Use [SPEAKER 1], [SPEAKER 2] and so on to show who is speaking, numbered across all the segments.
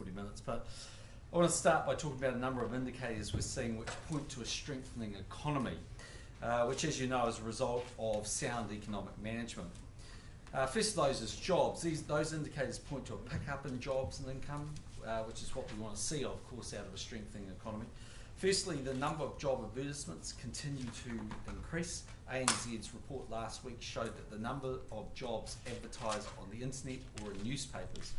[SPEAKER 1] 40 minutes, but I want to start by talking about a number of indicators we're seeing which point to a strengthening economy, which, as you know, is a result of sound economic management. First of those is jobs. Those indicators point to a pickup in jobs and income, which is what we want to see, of course, out of a strengthening economy. Firstly, the number of job advertisements continue to increase. ANZ's report last week showed that the number of jobs advertised on the internet or in newspapers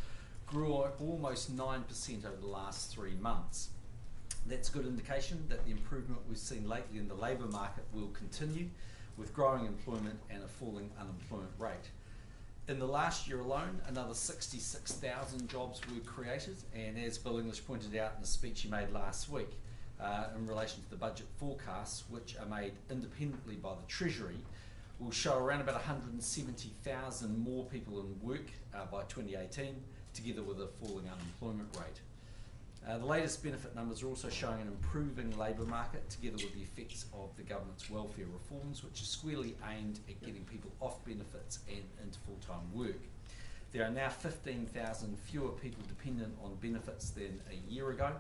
[SPEAKER 1] grew almost 9% over the last 3 months. That's a good indication that the improvement we've seen lately in the labour market will continue, with growing employment and a falling unemployment rate. In the last year alone, another 66,000 jobs were created, and as Bill English pointed out in a speech he made last week, in relation to the budget forecasts, which are made independently by the Treasury, will show around about 170,000 more people in work by 2018, together with a falling unemployment rate. The latest benefit numbers are also showing an improving labour market, together with the effects of the government's welfare reforms, which are squarely aimed at getting people off benefits and into full-time work. There are now 15,000 fewer people dependent on benefits than a year ago.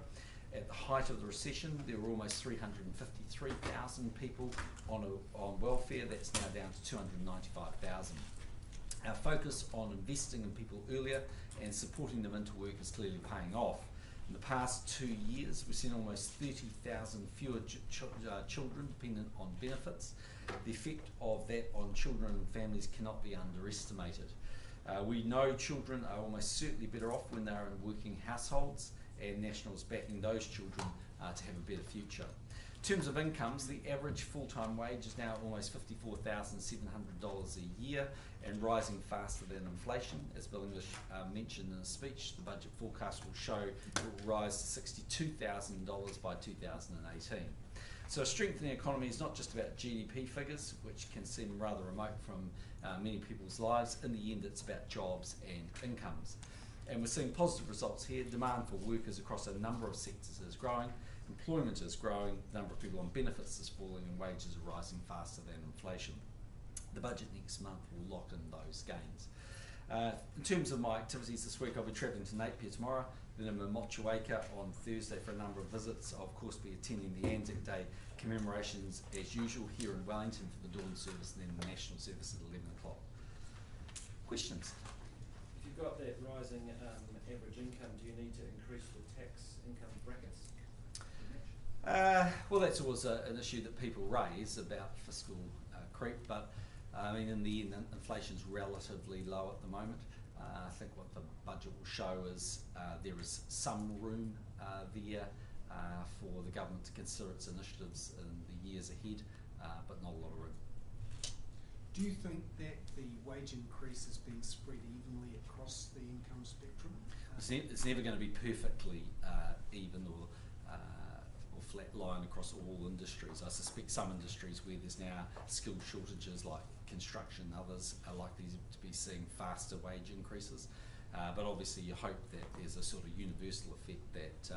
[SPEAKER 1] At the height of the recession, there were almost 353,000 people on welfare. That's now down to 295,000. Our focus on investing in people earlier and supporting them into work is clearly paying off. In the past 2 years, we've seen almost 30,000 fewer children dependent on benefits. The effect of that on children and families cannot be underestimated. We know children are almost certainly better off when they are in working households, and National's backing those children to have a better future. In terms of incomes, the average full-time wage is now almost $54,700 a year and rising faster than inflation. As Bill English mentioned in his speech, the budget forecast will show it will rise to $62,000 by 2018. So a strengthening economy is not just about GDP figures, which can seem rather remote from many people's lives. In the end, it's about jobs and incomes. And we're seeing positive results here. Demand for workers across a number of sectors is growing, employment is growing, the number of people on benefits is falling, and wages are rising faster than inflation. The budget next month will lock in those gains. In terms of my activities this week, I'll be travelling to Napier tomorrow, then in Motueka on Thursday for a number of visits. I'll of course be attending the Anzac Day commemorations as usual here in Wellington for the dawn service and then the national service at 11 o'clock. Questions?
[SPEAKER 2] If you've got that rising average income, do you need to increase the tax income brackets?
[SPEAKER 1] Well, that's always an issue that people raise about fiscal creep, but I mean, in the end, inflation's relatively low at the moment. I think what the budget will show is there is some room there for the government to consider its initiatives in the years ahead, but not a lot of room.
[SPEAKER 3] Do you think that the wage increase is being spread evenly across the income spectrum?
[SPEAKER 1] It's never going to be perfectly even or flat line across all industries. I suspect some industries where there's now skill shortages like construction, others are likely to be seeing faster wage increases. But obviously you hope that there's a sort of universal effect that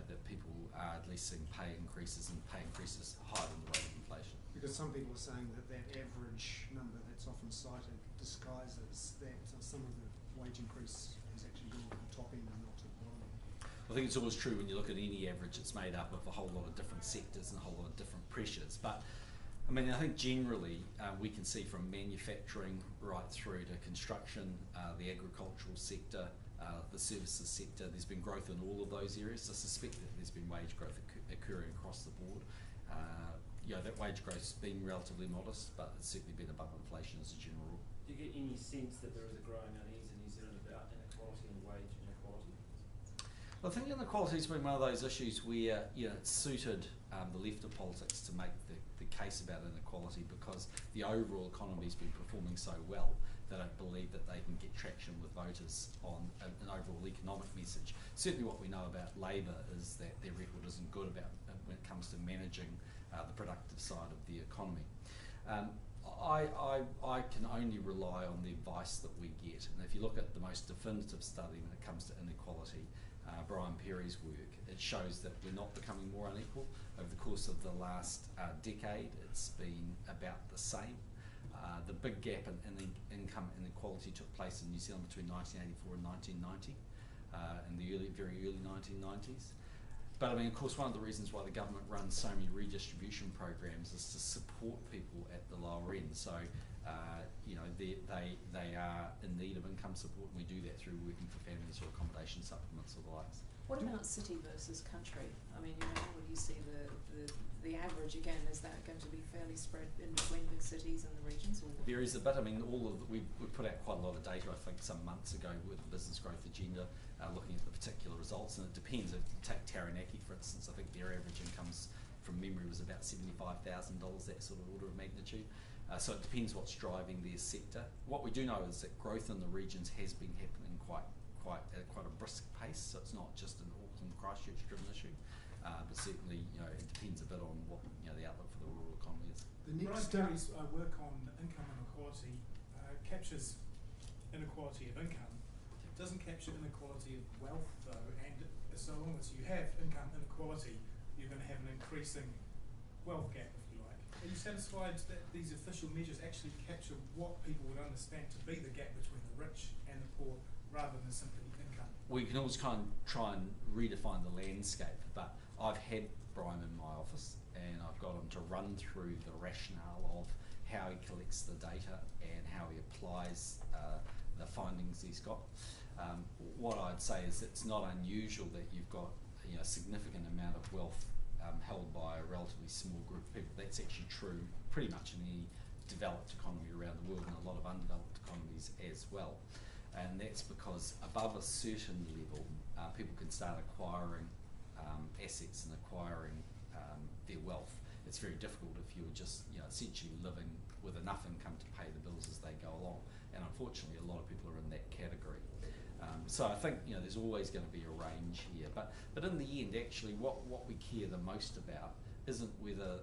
[SPEAKER 1] that people are at least seeing pay increases and pay increases higher than the rate of inflation.
[SPEAKER 3] Because some people are saying that that average number that's often cited disguises that some of the wage increase is actually going to the top end and not to the bottom end.
[SPEAKER 1] I think it's always true when you look at any average, it's made up of a whole lot of different sectors and a whole lot of different pressures. But I mean, I think generally we can see from manufacturing right through to construction, the agricultural sector, the services sector, there's been growth in all of those areas. I suspect that there's been wage growth occurring across the board. That wage growth's been relatively modest, but it's certainly been above inflation as a general rule.
[SPEAKER 2] Do you get any sense that there is a growing unease in New Zealand about inequality and wage inequality?
[SPEAKER 1] Well, I think inequality's been one of those issues where it's suited the left of politics to make the case about inequality because the overall economy's been performing so well. They don't believe that they can get traction with voters on an overall economic message. Certainly what we know about Labour is that their record isn't good about when it comes to managing the productive side of the economy. I can only rely on the advice that we get, and if you look at the most definitive study when it comes to inequality, Brian Perry's work, it shows that we're not becoming more unequal. Over the course of the last decade, it's been about the same. The big gap in income inequality took place in New Zealand between 1984 and 1990. in the very early 1990s. But I mean, of course, one of the reasons why the government runs so many redistribution programs is to support people at the lower end. So, you know, they are in need of income support, and we do that through Working for Families or accommodation supplements or the likes.
[SPEAKER 4] What about city versus country? I mean, you know, how would you see the average again? Is that going to be fairly spread in between the cities and the regions? Or
[SPEAKER 1] Varies a bit. I mean, we put out quite a lot of data, I think, some months ago with the Business Growth Agenda, looking at the particular results, and it depends. If you take Taranaki, for instance, I think their average incomes from memory was about $75,000, that sort of order of magnitude. So it depends what's driving their sector. What we do know is that growth in the regions has been happening at quite a brisk pace, so it's not just an Auckland Christchurch driven issue, but certainly, you know, it depends a bit on what, you know, the outlook for the rural economy is.
[SPEAKER 3] The next
[SPEAKER 5] Brian Perry's work on income inequality captures inequality of income. It doesn't capture inequality of wealth though, and so long as you have income inequality, you're going to have an increasing wealth gap, if you like. Are you satisfied that these official measures actually capture what people would understand to be the gap between the rich and the poor, rather than simply income?
[SPEAKER 1] We can always kind of try and redefine the landscape, but I've had Brian in my office and I've got him to run through the rationale of how he collects the data and how he applies the findings he's got. What I'd say is it's not unusual that you've got, you know, a significant amount of wealth held by a relatively small group of people. That's actually true pretty much in any developed economy around the world, and a lot of undeveloped economies as well. And that's because above a certain level, people can start acquiring assets and acquiring their wealth. It's very difficult if you're just, you know, essentially living with enough income to pay the bills as they go along. And unfortunately, a lot of people are in that category. So I think, you know, there's always going to be a range here. But in the end, actually, what we care the most about isn't whether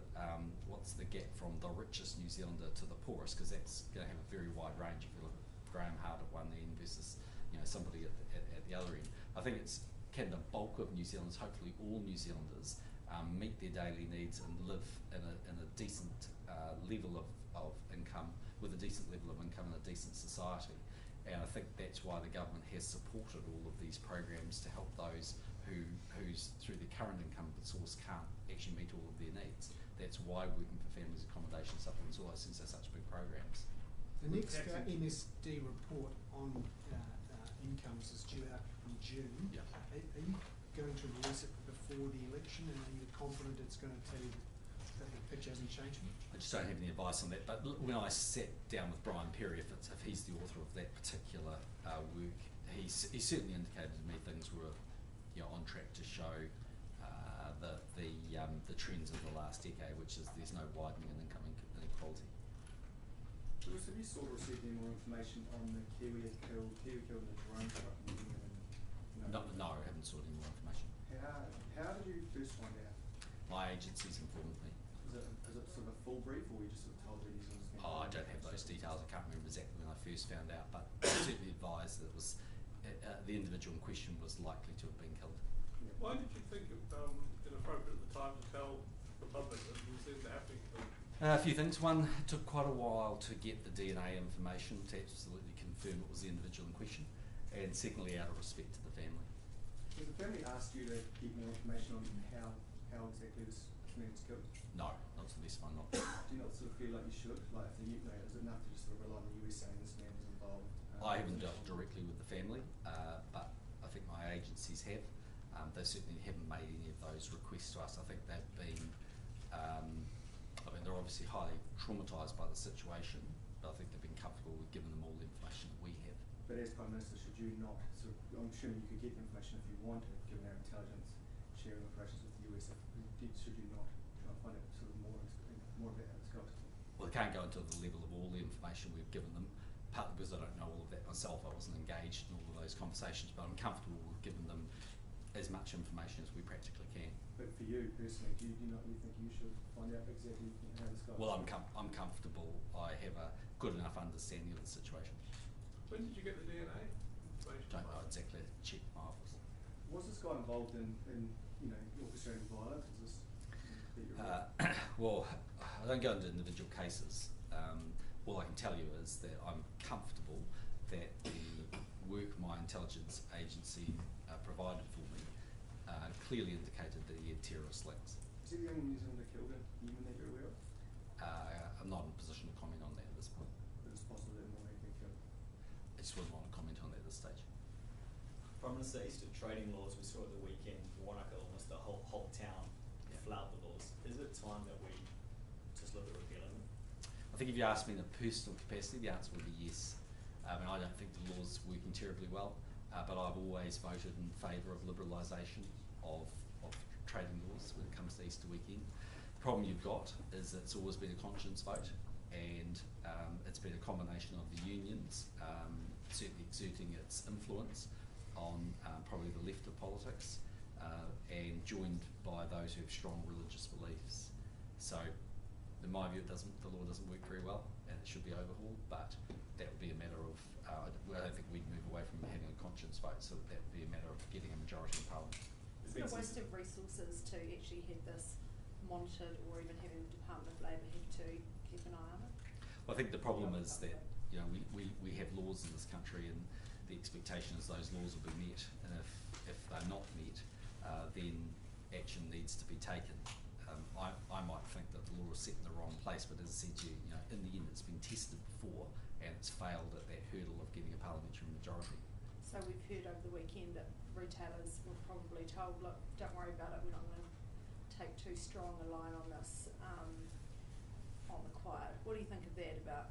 [SPEAKER 1] what's the gap from the richest New Zealander to the poorest, because that's going to have a very wide range if you look at Graham Hart at one end versus, you know, somebody at the other end. I think it's, can the bulk of New Zealanders, hopefully all New Zealanders, meet their daily needs and live in a decent level of income, with a decent level of income in a decent society. And I think that's why the government has supported all of these programs to help those who's through their current income source can't actually meet all of their needs. That's why Working for Families Accommodation Supplements, all those things are such big programs.
[SPEAKER 3] The next MSD report on incomes is due out in June.
[SPEAKER 1] Yeah.
[SPEAKER 3] Are you going to release it before the election, and are you confident it's going to tell you that the picture hasn't changed?
[SPEAKER 1] I just don't have any advice on that, but when I sat down with Brian Perry, if he's the author of that particular work, he certainly indicated to me things were, you know, on track to show the trends of the last decade, which is there's no widening in income inequality.
[SPEAKER 6] Bruce, have you sort of received any more information on the Kiwi killed in the drone truck?
[SPEAKER 1] No, I haven't sought any more information.
[SPEAKER 6] How did you first find out?
[SPEAKER 1] My agencies informed me.
[SPEAKER 6] Is it sort of a full brief, or were you just sort of told the New Zealand?
[SPEAKER 1] Oh, I don't have those details. I can't remember exactly when I first found out, but I certainly advised that it was the individual in question was likely to have been killed.
[SPEAKER 6] Yeah.
[SPEAKER 5] Why did you think it inappropriate at the time to tell the public that New Zealand happening?
[SPEAKER 1] A few things. One, it took quite a while to get the DNA information to absolutely confirm it was the individual in question, and secondly, out of respect to the family.
[SPEAKER 6] Has the family asked you to get more information on how exactly this man was killed?
[SPEAKER 1] No, not to the best of my knowledge.
[SPEAKER 6] Do you not sort of feel like you should? Like, if the, is it enough to just sort of rely on the US saying this man was involved?
[SPEAKER 1] I haven't dealt directly with the family, but I think my agencies have. They certainly haven't made any of those requests to us. I think they've been, they're obviously highly traumatised by the situation, but I think they've been comfortable with giving them all the information that we have.
[SPEAKER 6] But as Prime Minister, should you not, sort of, I'm assuming you could get the information if you wanted, given our intelligence sharing operations with the US, should you not try and find out sort of more about how this goes?
[SPEAKER 1] Well, I can't go into the level of all the information we've given them, partly because I don't know all of that myself. I wasn't engaged in all of those conversations, but I'm comfortable with giving them as much information as we practically can.
[SPEAKER 6] But for you personally, do you not think you should find out exactly how this goes?
[SPEAKER 1] Well, I'm comfortable. I have a good enough understanding of the situation.
[SPEAKER 5] When did you get the DNA information?
[SPEAKER 1] Don't know exactly. Check my office.
[SPEAKER 6] Was this guy involved in orchestrating violence? Is this that you're aware of?
[SPEAKER 1] Well, I don't go into individual cases. All I can tell you is that I'm comfortable that the work my intelligence agency provided for me clearly indicated that he had terrorist links.
[SPEAKER 6] Is he the only New Zealander killed in Yemen that you're aware of?
[SPEAKER 1] I'm not in a position to comment on that at this point.
[SPEAKER 6] But it's possible that more may have been killed.
[SPEAKER 1] I just wouldn't want to comment on that at this stage.
[SPEAKER 7] Prime Minister, Eastern trading laws, we saw at the weekend, Wanaka, almost the whole town flout the laws. Is it time that we just look at repealing them?
[SPEAKER 1] I think if you ask me in a personal capacity, the answer would be yes. I don't think the law's working terribly well, but I've always voted in favour of liberalisation of trading laws when it comes to Easter weekend. The problem you've got is it's always been a conscience vote, and it's been a combination of the unions certainly exerting its influence on probably the left of politics, and joined by those who have strong religious beliefs. So, in my view, the law doesn't work very well, and it should be overhauled. But that would be a matter of I don't think we'd move away from having a conscience vote. So that would be a matter of getting a majority in Parliament.
[SPEAKER 8] Is it a waste of resources to actually have this monitored, or even having the Department of Labour have to keep an eye on it?
[SPEAKER 1] Well, I think the problem is that we have laws in this country, and the expectation is those laws will be met, and if they're not met, then action needs to be taken. I might think that the law is set in the wrong place, but as I said to you, in the end it's been tested before and it's failed at that hurdle of getting a parliamentary majority.
[SPEAKER 8] So we've heard over the weekend that retailers were probably told, look, don't worry about it, we're not going to take too strong a line on this, on the quiet. What do you think of that about?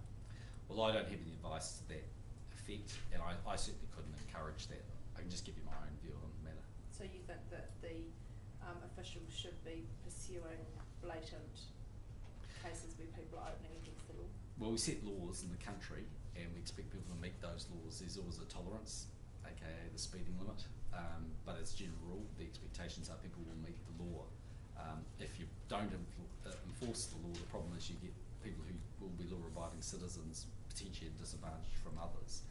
[SPEAKER 1] Well, I don't have any advice to that effect, and I certainly couldn't encourage that. I can just give you my own view on the matter.
[SPEAKER 8] So you think that the officials should be pursuing blatant cases where people are opening against the law?
[SPEAKER 1] Well, we set laws in the country, and we expect people to meet those laws. There's always a tolerance, aka the speeding limit, but as a general rule, the expectations are people will meet the law. If you don't enforce the law, the problem is you get people who will be law-abiding citizens potentially at disadvantage from others.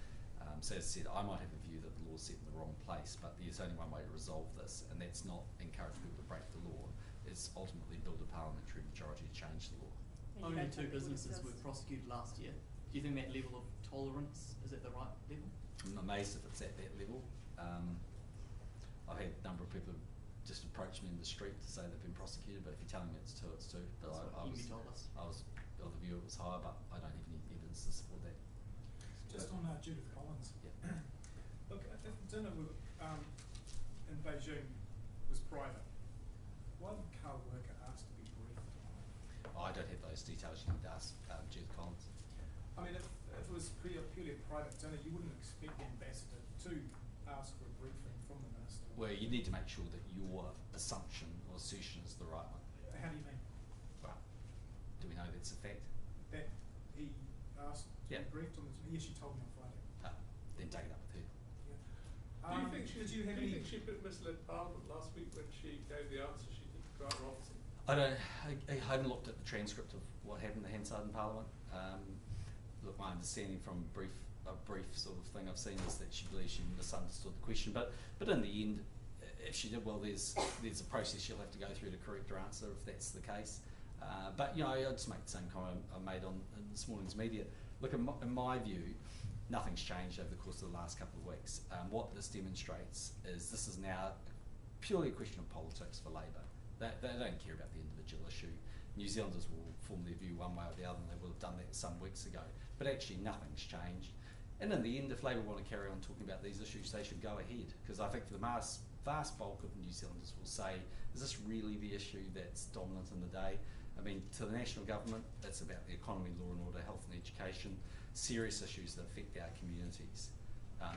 [SPEAKER 1] So as I said, I might have a view that the law's set in the wrong place, but there's only one way to resolve this, and that's not encourage people to break the law. It's ultimately build a parliamentary majority to change the law.
[SPEAKER 8] And you
[SPEAKER 9] Only
[SPEAKER 8] don't
[SPEAKER 9] 2
[SPEAKER 8] think
[SPEAKER 9] businesses
[SPEAKER 8] this-
[SPEAKER 9] were prosecuted last year. Do you think that level of tolerance is at the right level?
[SPEAKER 1] I'm amazed if it's at that level. I've had a number of people just approach me in the street to say they've been prosecuted, but if you're telling me it's 2, it's 2. But
[SPEAKER 9] That's what Amy told us.
[SPEAKER 1] I was of the view it was higher, but I don't have any evidence to support that.
[SPEAKER 5] Just on Judith Collins.
[SPEAKER 1] Yeah.
[SPEAKER 5] Look, if dinner in Beijing was private, why did Carl Worker ask to be briefed?
[SPEAKER 1] I don't have those details. You need to ask Judith Collins.
[SPEAKER 5] I mean, if it was purely a private dinner, you wouldn't expect the ambassador to ask for a briefing from the minister.
[SPEAKER 1] Well, you need to make sure that your assumption or assertion is the right one.
[SPEAKER 5] How do you mean?
[SPEAKER 1] Well, do we know that's a fact?
[SPEAKER 5] That he asked to
[SPEAKER 1] Yeah.
[SPEAKER 5] be briefed on this? Yes, she told me on Friday.
[SPEAKER 1] Then take it up with her.
[SPEAKER 5] Yeah.
[SPEAKER 10] Do you think she,
[SPEAKER 5] did you have
[SPEAKER 10] do you
[SPEAKER 5] any?
[SPEAKER 10] think she misled Parliament last week when she gave the answer she did to Grant Robertson?
[SPEAKER 1] I haven't looked at the transcript of what happened to Hansard in Parliament. Look, my understanding from a brief sort of thing I've seen is that she believes she misunderstood the question. But in the end, if she did, well, there's a process she'll have to go through to correct her answer if that's the case. But I'll just make the same comment I made in this morning's media. Look, in my view, nothing's changed over the course of the last couple of weeks. What this demonstrates is this is now purely a question of politics for Labour. They don't care about the individual issue. New Zealanders will form their view one way or the other, and they would have done that some weeks ago. But actually, nothing's changed. And in the end, if Labour want to carry on talking about these issues, they should go ahead. Because I think for the vast bulk of New Zealanders will say, is this really the issue that's dominant in the day? I mean, to the national government, it's about the economy, law and order, health and education, serious issues that affect our communities,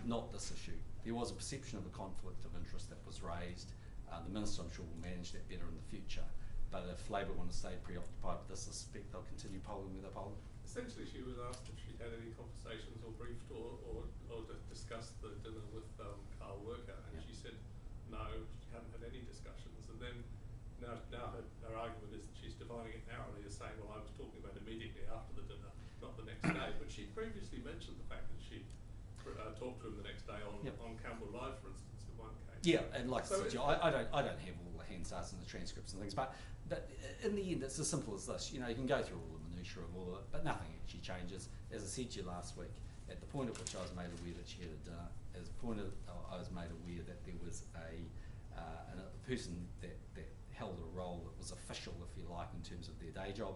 [SPEAKER 1] not this issue. There was a perception of a conflict of interest that was raised. The Minister, I'm sure, will manage that better in the future. But if Labour want to stay preoccupied with this, I suspect they'll continue polling where they're polling.
[SPEAKER 10] Essentially, she was asked if she'd had any conversations or briefed or discussed the dinner with Carl Worker, and
[SPEAKER 1] Yeah.
[SPEAKER 10] she said no, she hadn't had any discussions. And then now her argument is that she's defining it narrowly as saying, well, I was talking about immediately after the dinner, not the next day. But she previously mentioned the fact that she talked to him the next day on Campbell Live, for instance, in one case.
[SPEAKER 1] Yeah, and like
[SPEAKER 10] So
[SPEAKER 1] I said, I don't have all the Hansards and the transcripts and things, but in the end, it's as simple as this. You can go through all the minutiae of all of it, but nothing actually changes. As I said to you last week, at the point at which I was made aware that she had a dinner, as pointed, I was made aware that there was a person that held a role that was official, if you like, in terms of their day job.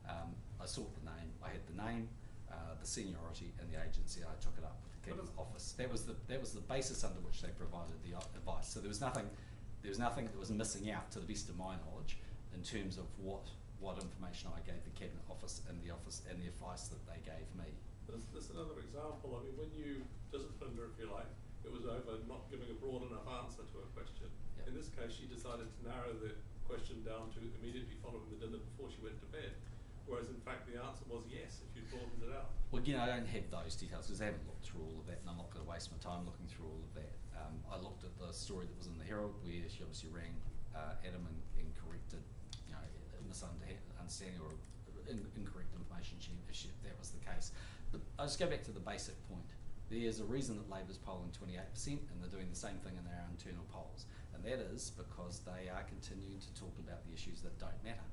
[SPEAKER 1] I sought the name, I had the name, the seniority and the agency. I took it up with the Cabinet Office. That was the basis under which they provided the advice. So there was nothing that was missing out, to the best of my knowledge, in terms of what information I gave the Cabinet Office and the advice that they gave me.
[SPEAKER 10] There's another example. I mean, when you disciplined her, if you like, it was over not giving a broad enough answer to a question.
[SPEAKER 1] Yep.
[SPEAKER 10] In this case, she decided to narrow the question down to immediately following the dinner before she went to bed, whereas in fact the answer was yes if you broadened it out.
[SPEAKER 1] Well, I don't have those details because I haven't looked through all of that, and I'm not going to waste my time looking through all of that. I looked at the story that was in the Herald, where she obviously rang Adam and corrected, misunderstanding or incorrect information if that was the case. But I'll just go back to the basic point. There's a reason that Labour's polling 28% and they're doing the same thing in their internal polls, and that is because they are continuing to talk about the issues that don't matter.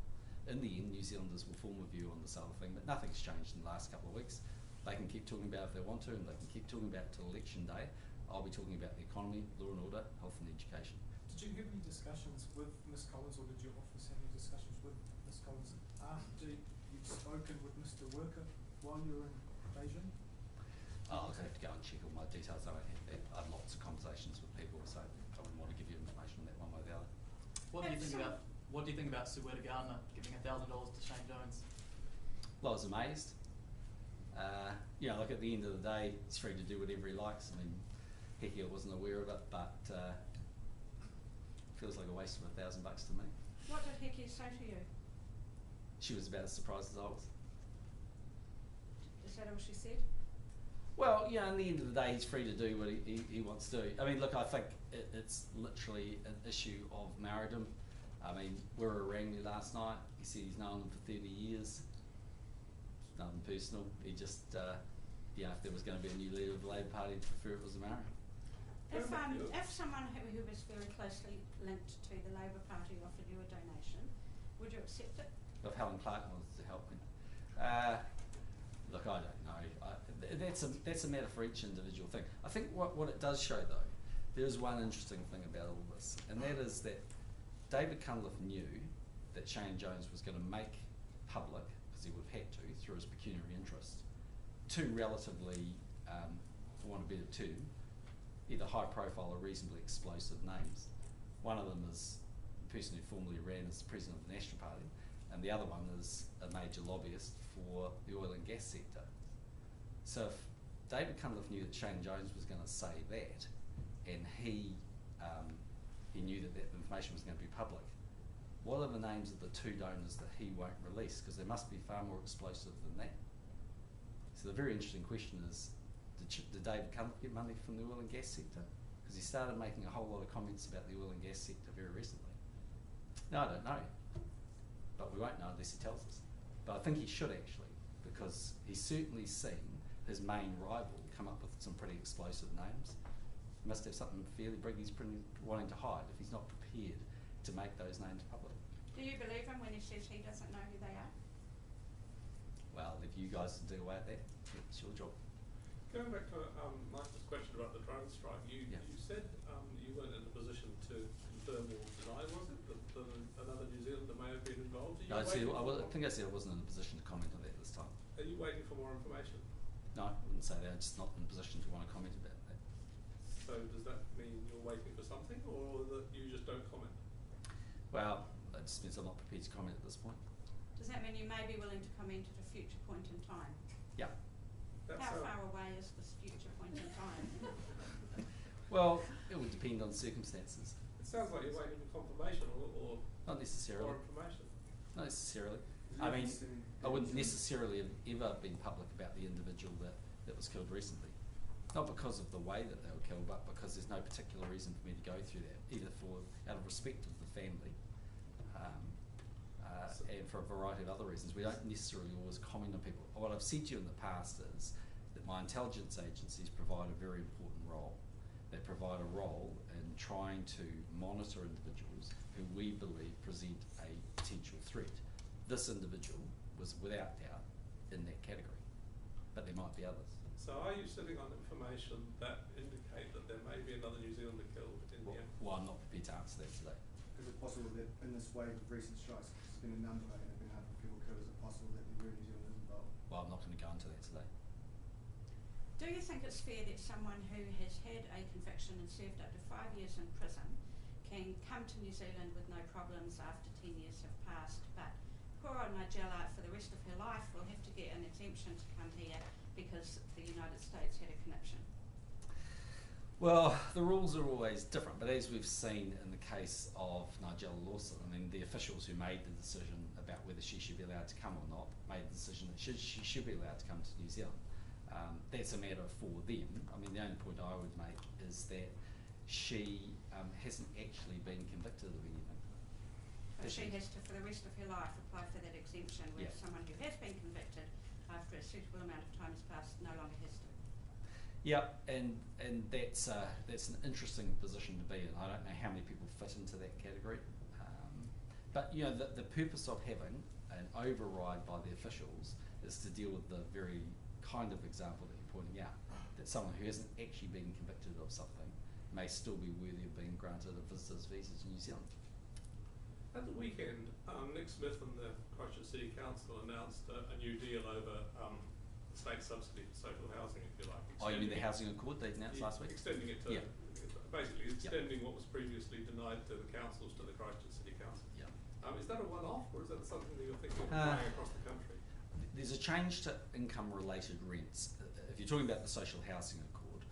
[SPEAKER 1] In the end, New Zealanders will form a view on this other thing, but nothing's changed in the last couple of weeks. They can keep talking about it if they want to, and they can keep talking about it till election day. I'll be talking about the economy, law and order, health and education.
[SPEAKER 5] Did you have any discussions with Ms Collins, or did your office have any discussions with Ms Collins after you'd spoken with Mr Worker while you were in Beijing?
[SPEAKER 1] I'll have to go and check all my details. I don't have that. I have lots of conversations with people, so I wouldn't want to give you information on that one way or the other.
[SPEAKER 9] What do you think about Sir Werner Gardner giving $1,000 to Shane Jones?
[SPEAKER 1] Well, I was amazed. Look, at the end of the day, he's free to do whatever he likes. I mean, Heki wasn't aware of it, but feels like a waste of $1,000 to me.
[SPEAKER 8] What did Heki say to you?
[SPEAKER 1] She was about as surprised as I was.
[SPEAKER 8] Is that all she said?
[SPEAKER 1] Well, in the end of the day, he's free to do what he wants to do. I mean, look, I think it's literally an issue of marriedom. I mean, Wira rang me last night. He said he's known them for 30 years. Nothing personal. He just, if there was going to be a new leader of the Labour Party, he'd prefer it was a Maori.
[SPEAKER 8] If someone who was very closely linked to the Labour Party offered you a donation, would you accept it?
[SPEAKER 1] If Helen Clark wants to help me. Look, I don't know. That's a matter for each individual thing. I think what it does show, though, there's one interesting thing about all this, and that is that David Cunliffe knew that Shane Jones was going to make public, because he would have had to, through his pecuniary interest, two relatively, for want of a better term, either high profile or reasonably explosive names. One of them is the person who formerly ran as the president of the National Party, and the other one is a major lobbyist for the oil and gas sector. So if David Cunliffe knew that Shane Jones was going to say that, and he knew that information was going to be public, what are the names of the two donors that he won't release? Because they must be far more explosive than that. So the very interesting question is, did David Cunliffe get money from the oil and gas sector? Because he started making a whole lot of comments about the oil and gas sector very recently. No, I don't know. But we won't know unless he tells us. But I think he should actually, because he's certainly seen his main rival come up with some pretty explosive names. He must have something fairly big he's wanting to hide if he's not prepared to make those names public.
[SPEAKER 8] Do you believe him when he says he doesn't know who they are?
[SPEAKER 1] Well, if you guys can do away with that, it's your job.
[SPEAKER 10] Going back to Michael's question about the drone strike, you said you weren't in a position to confirm or deny, was it, that another New Zealander may have been involved?
[SPEAKER 1] No, I think I said I wasn't in a position to comment on that this time.
[SPEAKER 10] Are you waiting for more information?
[SPEAKER 1] No, I wouldn't say that. I'm just not in a position to want to comment about that.
[SPEAKER 10] So does that mean you're waiting for something, or that you just don't comment?
[SPEAKER 1] Well, that just means I'm not prepared to comment at this point.
[SPEAKER 8] Does that mean you may be willing to comment at a future point in time?
[SPEAKER 1] Yeah.
[SPEAKER 8] How far away is this future point in time?
[SPEAKER 1] Well, it would depend on circumstances.
[SPEAKER 10] It sounds like you're waiting for confirmation or
[SPEAKER 1] Not necessarily.
[SPEAKER 10] more information.
[SPEAKER 1] Not necessarily. I mean, I wouldn't necessarily have ever been public about the individual that was killed recently. Not because of the way that they were killed, but because there's no particular reason for me to go through that, either out of respect of the family, and for a variety of other reasons. We don't necessarily always comment on people. What I've said to you in the past is that my intelligence agencies provide a very important role. They provide a role in trying to monitor individuals who we believe present a potential threat. This individual was without doubt in that category, but there might be others.
[SPEAKER 10] So are you sitting on information that indicate that there may be another New Zealander killed in the end?
[SPEAKER 1] Well, I'm not prepared to answer that today.
[SPEAKER 6] Is it possible that in this wave of recent strikes, there's been a number and there have been hundred people killed, is it possible that there were New Zealanders involved?
[SPEAKER 1] Well, I'm not going to go into that today.
[SPEAKER 11] Do you think it's fair that someone who has had a conviction and served up to 5 years in prison can come to New Zealand with no problems after 10 years have passed, but poor old Nigella for the rest of her life will have to get an exemption to come here because the United States had a connection?
[SPEAKER 1] Well, the rules are always different, but as we've seen in the case of Nigella Lawson, I mean, the officials who made the decision about whether she should be allowed to come or not made the decision that she should be allowed to come to New Zealand. That's a matter for them. I mean, the only point I would make is that she hasn't actually been convicted of anything.
[SPEAKER 11] But she has to, for the rest of her life, apply for that exemption, where
[SPEAKER 1] Yeah.
[SPEAKER 11] someone who has been convicted after a suitable amount of time has passed no longer has to.
[SPEAKER 1] Yeah, and that's an interesting position to be in. I don't know how many people fit into that category, but you know the purpose of having an override by the officials is to deal with the very kind of example that you're pointing out, that someone who hasn't actually been convicted of something may still be worthy of being granted a visitor's visa to New Zealand.
[SPEAKER 10] At the weekend, Nick Smith and the Christchurch City Council announced a new deal over state subsidy for social housing, if you like.
[SPEAKER 1] Oh, you mean the housing accord they announced last week?
[SPEAKER 10] Extending it to,
[SPEAKER 1] Yeah.
[SPEAKER 10] basically extending what was previously denied to the councils to the Christchurch City Council.
[SPEAKER 1] Yeah.
[SPEAKER 10] Is that a one-off, or is that something that you're thinking of applying across the country?
[SPEAKER 1] There's a change to income-related rents. If you're talking about the social housing accord,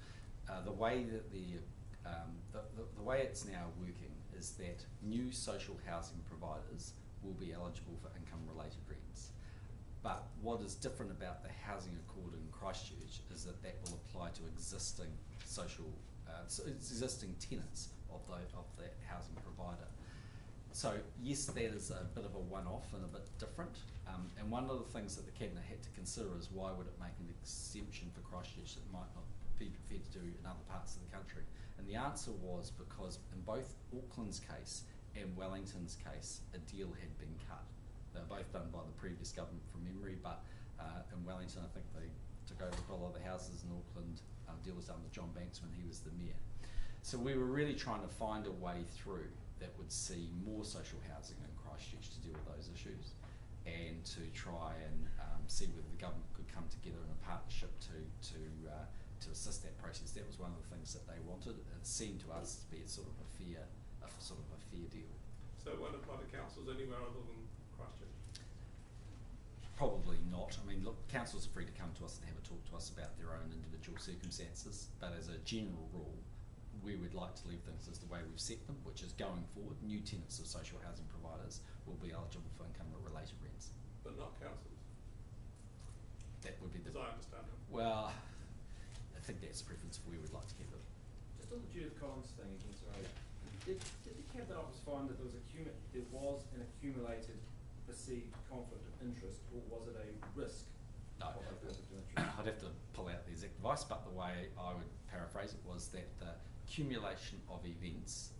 [SPEAKER 1] the way that the way it's now working is that new social housing providers will be eligible for income-related rents. But what is different about the housing accord in Christchurch is that will apply to existing existing tenants of that housing provider. So yes, that is a bit of a one-off and a bit different. And one of the things that the Cabinet had to consider is why would it make an exemption for Christchurch that might not be prepared to do in other parts of the country? And the answer was because in both Auckland's case and Wellington's case, a deal had been cut. They were both done by the previous government from memory, but in Wellington I think they took over a lot of the houses. In Auckland, deal was done with John Banks when he was the mayor. So we were really trying to find a way through that would see more social housing in Christchurch to deal with those issues, and to try and see whether the government could come together in a partnership to assist that process. That was one of the things that they wanted. It seemed to us to be a sort of a fair deal.
[SPEAKER 10] So it won't apply to councils anywhere other than Christchurch?
[SPEAKER 1] Probably not. I mean, look, councils are free to come to us and have a talk to us about their own individual circumstances, but as a general rule, we would like to leave things as the way we've set them, which is going forward, new tenants of social housing providers will be eligible for income-related rents.
[SPEAKER 10] But not councils?
[SPEAKER 1] That would be the...
[SPEAKER 10] As I understand it.
[SPEAKER 1] Well, I think that's the preference we would like to keep it.
[SPEAKER 2] Just on the Judith Collins thing again, sorry. Did the Cabinet Office find that there was an accumulated perceived conflict of interest, or was it a risk
[SPEAKER 1] No,
[SPEAKER 2] of a conflict of interest?
[SPEAKER 1] I'd have to pull out the exact advice, but the way I would paraphrase it was that the accumulation of events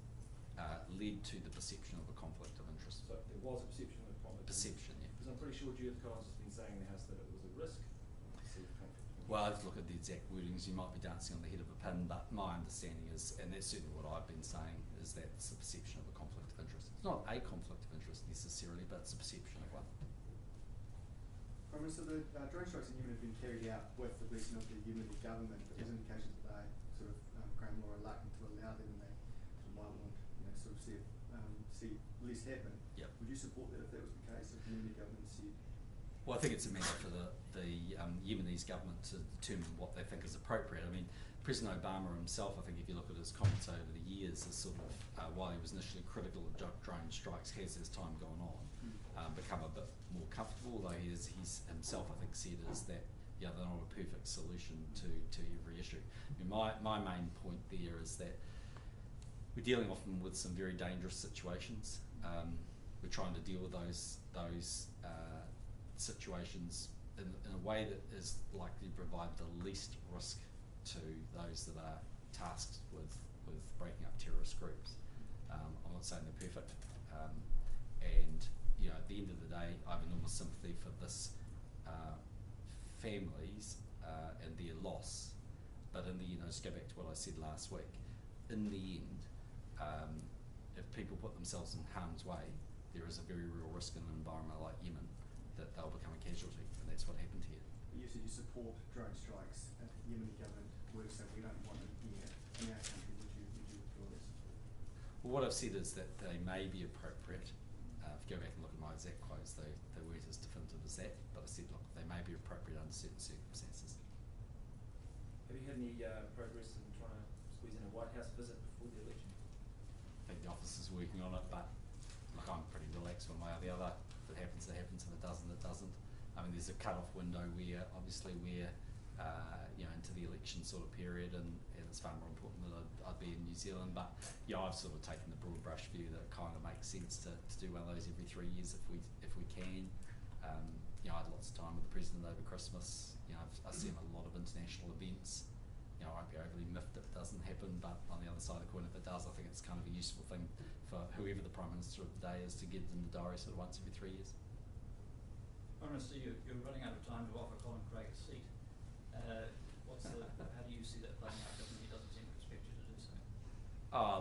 [SPEAKER 1] led to the perception of a conflict of interest.
[SPEAKER 2] So there was a perception of a conflict.
[SPEAKER 1] Perception, yeah.
[SPEAKER 2] Because I'm pretty sure Judith Collins has been saying in the House that it was a risk of perceived conflict of interest.
[SPEAKER 1] Well, I have to look at the exact wordings. You might be dancing on the head of a pin, but my understanding is, and that's certainly what I've been saying, is that it's a perception of a conflict of interest. It's not a conflict of interest necessarily, but it's a perception of one.
[SPEAKER 6] Prime Minister, the drone strikes in Yemen have been carried out with the blessing of the Yemeni government, but there's indications that they became more reluctant to allow them, and they might want see less happen.
[SPEAKER 1] Yep.
[SPEAKER 6] Would you support that if that was the case, if the Yemeni government said?
[SPEAKER 1] Well, I think it's a matter for the Yemenis government to determine what they think is appropriate. I mean, President Obama himself, I think if you look at his comments over the years, has sort of, while he was initially critical of drone strikes, has as time gone on, become a bit more comfortable, although he's himself, I think, said is that they're not a perfect solution to every issue. I mean, my main point there is that we're dealing often with some very dangerous situations. We're trying to deal with those situations in a way that is likely to provide the least risk to those that are tasked with breaking up terrorist groups. I'm not saying they're perfect, and at the end of the day, I have enormous sympathy for this families and their loss. But in the end, I just go back to what I said last week. In the end, if people put themselves in harm's way, there is a very real risk in an environment like Yemen that they'll become a casualty, and that's what happened here.
[SPEAKER 6] You said you support drone strikes. If the Yemeni government were to say we don't want it here in our country, would you withdraw that support?
[SPEAKER 1] Well, what I've said is that they may be appropriate. If you go back and look at my exact quotes, they weren't as definitive as that, but I said, look, they may be appropriate under certain circumstances.
[SPEAKER 2] Have you had any progress in trying to squeeze in a White House visit before the election?
[SPEAKER 1] I think the office is working on it, but look, I'm pretty relaxed one way or the other. If it happens, it happens. If it doesn't, it doesn't. I mean, there's a cut-off window where, obviously, we're into the election sort of period, and it's far more important that I'd be in New Zealand. But I've sort of taken the broad brush view that it kind of makes sense to do one of those every 3 years if we can. I had lots of time with the president over Christmas. I see him at a lot of international events. I won't be overly miffed if it doesn't happen, but on the other side of the coin, if it does, I think it's kind of a useful thing for whoever the Prime Minister of the day is to get in the diary sort of once every 3 years.
[SPEAKER 12] Prime Minister, you're running out of time to offer Colin Craig a seat. How do you see that playing out, given he doesn't seem to expect you to do so?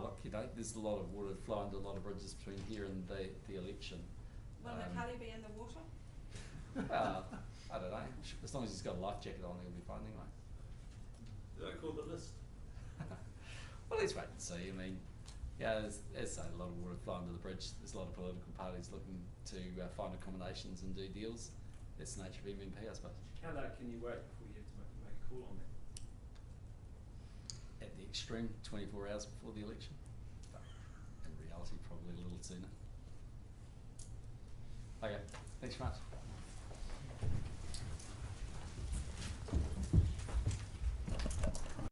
[SPEAKER 1] Look, there's a lot of water flowing to a lot of bridges between here and the election.
[SPEAKER 11] Will McCully be in the water?
[SPEAKER 1] I don't know. As long as he's got a life jacket on, he'll be fine anyway.
[SPEAKER 12] Did I call the list?
[SPEAKER 1] Well, let's wait and see. I mean, as I say, a lot of water flowing to the bridge. There's a lot of political parties looking to find accommodations and do deals. That's the nature of MMP, I suppose.
[SPEAKER 2] How long can you wait before you have to make a call on that?
[SPEAKER 1] At the extreme, 24 hours before the election. In reality, probably a little sooner. Okay, thanks very much.